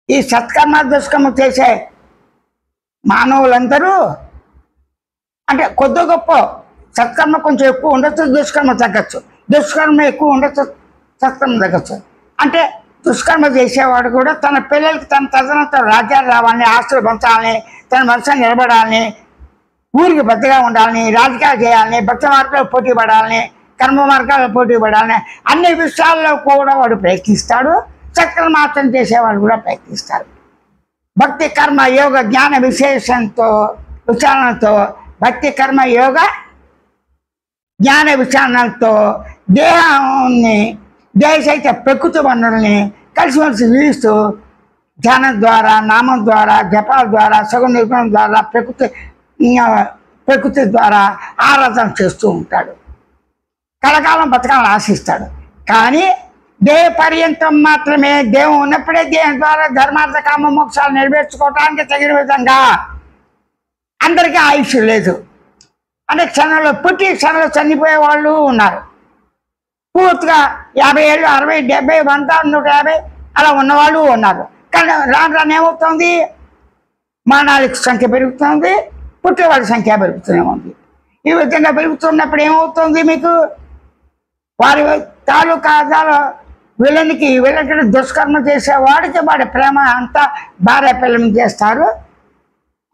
ఈ సత్కర్మ దుష్కర్మ చేసే మానవులందరూ అంటే కొద్ది గొప్ప సత్కర్మ కొంచెం ఎక్కువ ఉండొచ్చు, దుష్కర్మ తగ్గచ్చు, దుష్కర్మ ఎక్కువ ఉండొచ్చు, సత్కర్మ తగ్గచ్చు. అంటే దుష్కర్మ చేసేవాడు కూడా తన పిల్లలకి తన తదనంతరం రాజ్యాలు రావాలని, ఆస్తులు పంచాలని, తన మనసుని నిలబడాలని, ఊరికి బద్దగా ఉండాలని, రాజకీయాలు చేయాలని, భక్తి మార్గాల్లో పోటీ పడాలని, కర్మ మార్గాల్లో పోటీ పడాలని అన్ని విషయాల్లో కూడా వాడు ప్రయత్నిస్తాడు. సత్కర్మాచరణ చేసేవాడు కూడా ప్రయత్నిస్తారు. భక్తి కర్మ యోగ జ్ఞాన విచారణతో భక్తి కర్మ యోగ జ్ఞాన విచారణలతో దేహాన్ని దేశైత ప్రకృతి వనరుల్ని కలిసిమెలిసి వీస్తూ ధ్యానం ద్వారా, నామం ద్వారా, జపాల ద్వారా, సగుణ నిర్గుణం ద్వారా, ప్రకృతి ద్వారా ఆరాధన చేస్తూ ఉంటాడు. కలకాలం బతకాలను ఆశిస్తాడు. కానీ దేహ పర్యంతం మాత్రమే, దేహం ఉన్నప్పుడే దేహం ద్వారా ధర్మార్థ కామ మోక్షాలు నెరవేర్చుకోవటానికి తగిన విధంగా అందరికీ ఆయుష్ లేదు. అంటే క్షణంలో పుట్టి క్షణంలో చనిపోయే వాళ్ళు ఉన్నారు. పూర్తిగా 50 ఏళ్ళు, 60, 70, 100, 150 అలా ఉన్నవాళ్ళు ఉన్నారు. కానీ రాను రాను ఏమవుతుంది, మరణాల సంఖ్య పెరుగుతుంది, పుట్టేవాళ్ళ సంఖ్య పెరుగుతూనే ఉంది. ఈ విధంగా పెరుగుతున్నప్పుడు ఏమవుతుంది, మీకు వారి తాలూకా వీళ్ళకి దుష్కర్మ చేసేవాడికి వాడి ప్రేమ అంతా భార్య పిల్లలు చేస్తారు,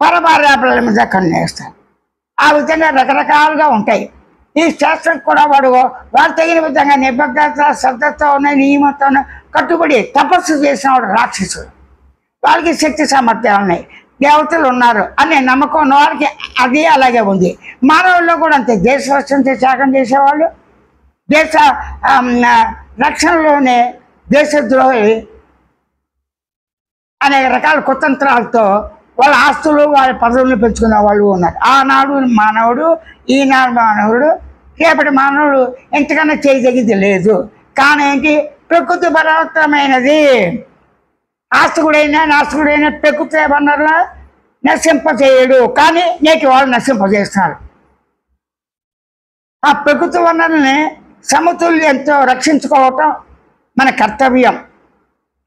పరభార్య పిల్లల మీద కన్నేస్తారు. ఆ విధంగా రకరకాలుగా ఉంటాయి. ఈ శాస్త్రం కూడా వాడు తగిన విధంగా నిబద్ధత, శ్రద్ధతో ఉన్న నియమంతో కట్టుబడి తపస్సు చేసిన వాడు రాక్షసుడు. వాళ్ళకి శక్తి సామర్థ్యాలు ఉన్నాయి, దేవతలు ఉన్నారు అనే నమ్మకం ఉన్న వాళ్ళకి అది అలాగే ఉంది. మానవుల్లో కూడా అంతే. దేశ రక్షణ త్యాగం చేసేవాళ్ళు, దేశ రక్షణలోనే దేశద్రోహి అనేక రకాల కుతంత్రాలతో వాళ్ళ ఆస్తులు, వాళ్ళ పదవులను పెంచుకునే వాళ్ళు ఉన్నారు. ఆనాడు మానవుడు, ఈనాడు మానవుడు, రేపటి మానవుడు ఎంతకన్నా చేయదగింది లేదు. కానీ ఏంటి, ప్రకృతి బలవత్తమైనది. ఆస్తికుడైనా నాస్తికుడైనా ప్రకృతి వనరుల నశింపజేయడు, కానీ నేటి వాళ్ళు నశింపజేస్తున్నారు. ఆ ప్రకృతి వనరుల్ని సమతుల్యంతో రక్షించుకోవటం మన కర్తవ్యం.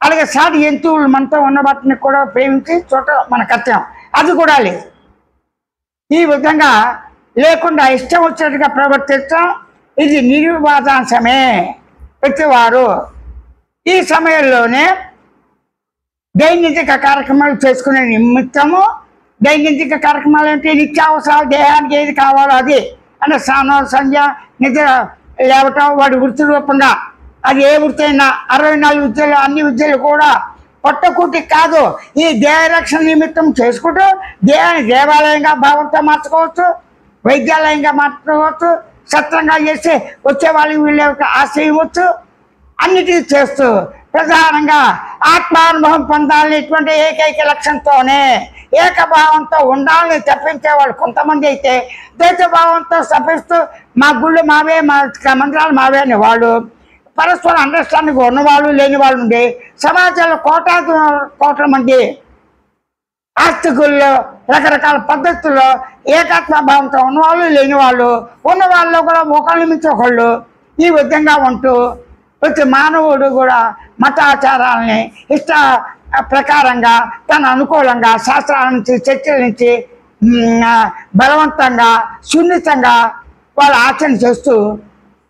అలాగే సాటి జంతువులు మనతో ఉన్న వాటిని కూడా ప్రేమించి చూడటం మన కర్తవ్యం. అది కూడా లేదు. ఈ విధంగా లేకుండా ఇష్టం వచ్చినట్టుగా ప్రవర్తించడం ఇది నిర్వాదాంశమే. ప్రతివారు ఈ సమయంలోనే దైనందిక కార్యక్రమాలు చేసుకునే నిమిత్తము, దైనందిక కార్యక్రమాలు అంటే నిత్యావసరాలు దేహానికి ఏది కావాలో అది అంటే స్నానం, సంధ్య, నిద్ర లేవటం, వాడి వృత్తి రూపంగా అది ఏ వృత్తి అయినా 64 విద్యలు, అన్ని విద్యలు కూడా పొట్టకూటి కాదు, ఈ దేహ రక్షణ నిమిత్తం చేసుకుంటూ దేహాన్ని దేవాలయంగా భావంతో మార్చుకోవచ్చు, వైద్యాలయంగా మార్చుకోవచ్చు, సత్రంగా చేసి వచ్చే వాళ్ళకి వీళ్ళ యొక్క ఆశ్రయించవచ్చు. అన్నిటికీ చేస్తూ ప్రధానంగా ఆత్మానుభవం పొందాలని ఇటువంటి ఏకైక లక్ష్యంతోనే ఏకభావంతో ఉండాలని తప్పించేవాళ్ళు కొంతమంది అయితే ద్వైతభావంతో తప్పిస్తూ మా గుళ్ళు మావే, మా మంత్రాలు మావే అని వాళ్ళు పరస్పర అండర్స్టాండింగ్ ఉన్నవాళ్ళు లేని వాళ్ళు ఉండి సమాజంలో కోట్ల మంది ఆస్తికుల్లో రకరకాల పద్ధతుల్లో ఏకాత్మభావంతో ఉన్నవాళ్ళు లేని వాళ్ళు, ఉన్న వాళ్ళు కూడా ఒకళ్ళ మించి ఒకళ్ళు ఈ విధంగా ఉంటూ ప్రతి మానవుడు కూడా మతాచారాలని ఇష్ట ప్రకారంగా తన అనుకూలంగా శాస్త్రాల నుంచి, చర్చల నుంచి బలవంతంగా సున్నితంగా వాళ్ళు ఆచరణ చేస్తూ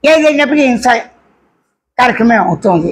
ఏదైనప్పటికీ హింస కార్యక్రమం అవుతుంది.